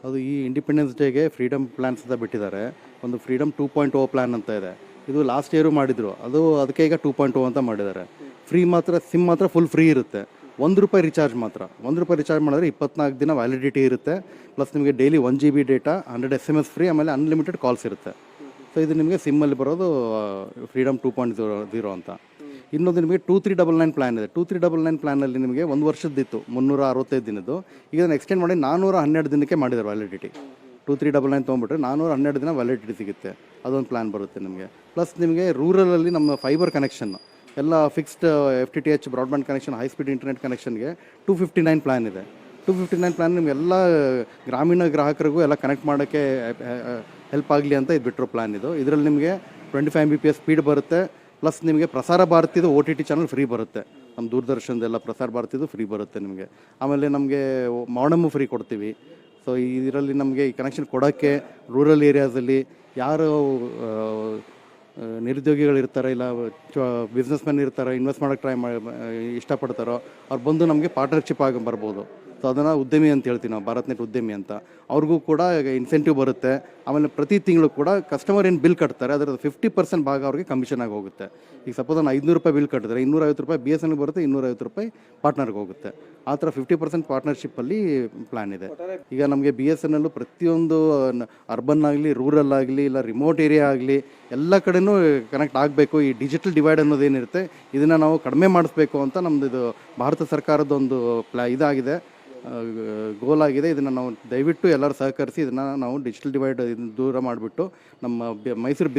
ಅದು ಈ ಇಂಡಿಪೆಂಡೆನ್ಸ್ ಡೇಗೆ ಫ್ರೀಡಮ್ ಪ್ಲಾನ್ಸ್ ಅಂತ ಬಿಟ್ಟಿದ್ದಾರೆ. ಒಂದು ಫ್ರೀಡಮ್ 2.0 ಪ್ಲಾನ್ ಅಂತ ಇದೆ. ಇದು ಲಾಸ್ಟ್ ಇಯರು ಮಾಡಿದ್ರು. ಅದಕ್ಕೆ ಈಗ 2.0 ಅಂತ ಮಾಡಿದ್ದಾರೆ. ಫ್ರೀ ಮಾತ್ರ ಸಿಮ್ ಮಾತ್ರ ಫುಲ್ ಫ್ರೀ ಇರುತ್ತೆ. ₹1 ರಿಚಾರ್ಜ್ ಮಾತ್ರ. ₹1 ರಿಚಾರ್ಜ್ ಮಾಡಿದ್ರೆ 24 ದಿನ ವ್ಯಾಲಿಡಿಟಿ ಇರುತ್ತೆ. ಪ್ಲಸ್ ನಿಮಗೆ daily 1 GB data, 100 SMS free, ಆಮೇಲೆ ಅನ್ಲಿಮಿಟೆಡ್ ಕಾಲ್ಸ್ ಇರುತ್ತೆ. ಸೊ ಇದು ನಿಮಗೆ ಸಿಮ್ಮಲ್ಲಿ ಬರೋದು ಫ್ರೀಡಮ್ 2.0 ಅಂತ. ಇನ್ನೊಂದು ನಿಮಗೆ 2399 ಪ್ಲಾನ್ ಇದೆ. 2399 ಪ್ಲಾನಲ್ಲಿ ನಿಮಗೆ 1 ವರ್ಷದ್ದಿತ್ತು 365 ದಿನದ್ದು. ಈಗ ಅದನ್ನು ಎಕ್ಸ್ಟೆಂಡ್ ಮಾಡಿ 412 ದಿನಕ್ಕೆ ಮಾಡಿದ್ದಾರೆ ವ್ಯಾಲಿಡಿಟಿ. 2399 ತೊಗೊಂಬಿಟ್ರೆ 412 ದಿನ ವ್ಯಾಲಿಡಿಟಿ ಸಿಗುತ್ತೆ. ಅದೊಂದು ಪ್ಲಾನ್ ಬರುತ್ತೆ ನಿಮಗೆ. ಪ್ಲಸ್ ನಿಮಗೆ ರೂರಲಲ್ಲಿ ನಮ್ಮ ಫೈಬರ್ ಕನೆಕ್ಷನ್ ಎಲ್ಲ fixed FTTH broadband connection, high speed internet ಕನೆಕ್ಷನ್ಗೆ 259 ಪ್ಲಾನ್ ಇದೆ. 259 ಪ್ಲಾನ್ ನಿಮಗೆಲ್ಲ ಗ್ರಾಮೀಣ ಗ್ರಾಹಕರಿಗೂ ಎಲ್ಲ ಕನೆಕ್ಟ್ ಮಾಡೋಕ್ಕೆ ಹೆಲ್ಪ್ ಆಗಲಿ ಅಂತ ಇದು ಬಿಟ್ಟಿರೋ ಪ್ಲಾನ್ ಇದು. ಇದರಲ್ಲಿ ನಿಮಗೆ 25 Mbps ಸ್ಪೀಡ್ ಬರುತ್ತೆ. ಪ್ಲಸ್ ನಿಮಗೆ ಪ್ರಸಾರ ಭಾರತಿದು OTT ಚಾನಲ್ ಫ್ರೀ ಬರುತ್ತೆ. ನಮ್ಮ ದೂರದರ್ಶನದೆಲ್ಲ ಪ್ರಸಾರ ಭಾರತಿದು ಫ್ರೀ ಬರುತ್ತೆ ನಿಮಗೆ. ಆಮೇಲೆ ನಮಗೆ ಮಾಡಮ್ಮು ಫ್ರೀ ಕೊಡ್ತೀವಿ. ಸೊ ಇದರಲ್ಲಿ ನಮಗೆ ಈ ಕನೆಕ್ಷನ್ ಕೊಡೋಕ್ಕೆ ರೂರಲ್ ಏರಿಯಾಸಲ್ಲಿ ಯಾರು ನಿರುದ್ಯೋಗಿಗಳಿರ್ತಾರೆ, ಇಲ್ಲ ಬಿಸ್ನೆಸ್ ಮ್ಯಾನ್ ಇರ್ತಾರೆ, ಇನ್ವೆಸ್ಟ್ ಮಾಡೋಕ್ಕೆ ಇಷ್ಟಪಡ್ತಾರೋ ಅವ್ರು ಬಂದು ನಮಗೆ ಪಾರ್ಟ್ನರ್ಶಿಪ್ ಆಗಿ ಬರ್ಬೋದು. ಸೊ ಅದನ್ನು ಉದ್ಯಮಿ ಅಂತ ಹೇಳ್ತೀವಿ ನಾವು, ಭಾರತ್ ನೆಟ್ ಉದ್ಯಮಿ ಅಂತ. ಅವ್ರಿಗೂ ಕೂಡ ಇನ್ಸೆಂಟಿವ್ ಬರುತ್ತೆ. ಆಮೇಲೆ ಪ್ರತಿ ತಿಂಗಳು ಕೂಡ ಕಸ್ಟಮರ್ ಏನು ಬಿಲ್ ಕಟ್ತಾರೆ ಅದರ 50% ಭಾಗ ಅವ್ರಿಗೆ ಕಮಿಷನ್ ಆಗಿ ಹೋಗುತ್ತೆ. ಈಗ ಸಪೋಸ್ ನಾನು ₹500 ಬಿಲ್ ಕಟ್ಟಿದ್ರೆ ₹250 BSNL ಬರುತ್ತೆ, ₹250 ಪಾರ್ಟ್ನರ್ಗೆ ಹೋಗುತ್ತೆ. ಆ ಥರ 50% ಪಾರ್ಟ್ನರ್ಶಿಪ್ಪಲ್ಲಿ ಪ್ಲ್ಯಾನ್ ಇದೆ. ಈಗ ನಮಗೆ BSNL ಪ್ರತಿಯೊಂದು ಅರ್ಬನ್ ಆಗಲಿ, ರೂರಲ್ ಆಗಲಿ, ಇಲ್ಲ ರಿಮೋಟ್ ಏರಿಯಾ ಆಗಲಿ, ಎಲ್ಲ ಕಡೆನೂ ಕನೆಕ್ಟ್ ಆಗಬೇಕು. ಈ ಡಿಜಿಟಲ್ ಡಿವೈಡ್ ಅನ್ನೋದೇನಿರುತ್ತೆ ಇದನ್ನು ನಾವು ಕಡಿಮೆ ಮಾಡಿಸ್ಬೇಕು ಅಂತ ನಮ್ಮದು ಇದು ಭಾರತ ಸರ್ಕಾರದೊಂದು ಇದಾಗಿದೆ, ಗೋಲ್ ಆಗಿದೆ. ಇದನ್ನು ನಾವು ದಯವಿಟ್ಟು ಎಲ್ಲರೂ ಸಹಕರಿಸಿ ಇದನ್ನು ನಾವು ಡಿಜಿಟಲ್ ಡಿವೈಡ್ ದೂರ ಮಾಡಿಬಿಟ್ಟು ನಮ್ಮ ಮೈಸೂರು